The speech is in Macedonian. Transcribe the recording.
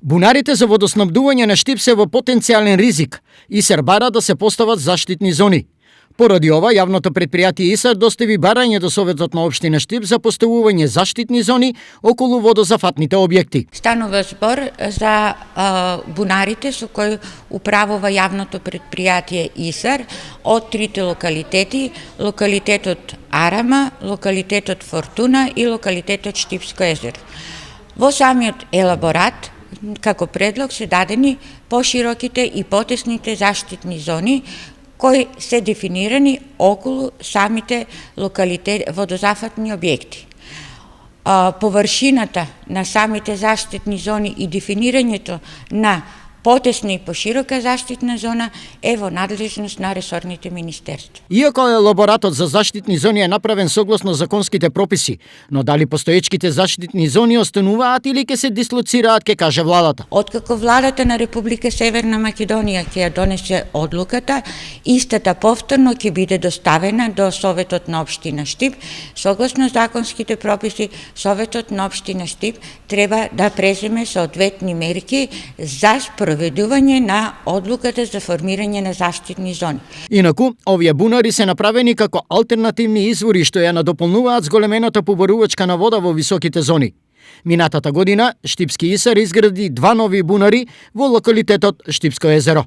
Бунарите за водоснабдување на Штип се во потенцијален ризик и ИСЕР бара да се постават заштитни зони. Поради ова, јавното предпријатие ИСЕР достави барање до Советот на општина Штип за поставување заштитни зони околу водозафатните објекти. Станува збор за бунарите со кои управува јавното предпријатие ИСЕР од трите локалитети, локалитетот Арама, локалитетот Фортуна и локалитетот Штипско езеро. Во самиот елаборат како предлог се дадени пошироките и потесните заштитни зони кои се дефинирани околу самите водозафатни објекти. Површината на самите заштитни зони и дефинирањето на потесна и поширока заштитна зона е во надлежност на ресорните министерства. Иако елаборатот за заштитни зони е направен согласно законските прописи, но дали постоечките заштитни зони остануваат или ќе се дислоцираат, ќе каже владата. Откако владата на Република Северна Македонија ќе ја донесе одлуката, истата повторно ќе биде доставена до Советот на општина Штип. Согласно законските прописи, Советот на општина Штип треба да преземе соодветни мерки за проведување на одлуката за формирање на заштитни зони. Инаку, овие бунари се направени како алтернативни извори што ја надополнуваат зголемената поборувачка на вода во високите зони. Минатата година, Штипски ИСЕР изгради 2 нови бунари во локалитетот Штипско езеро.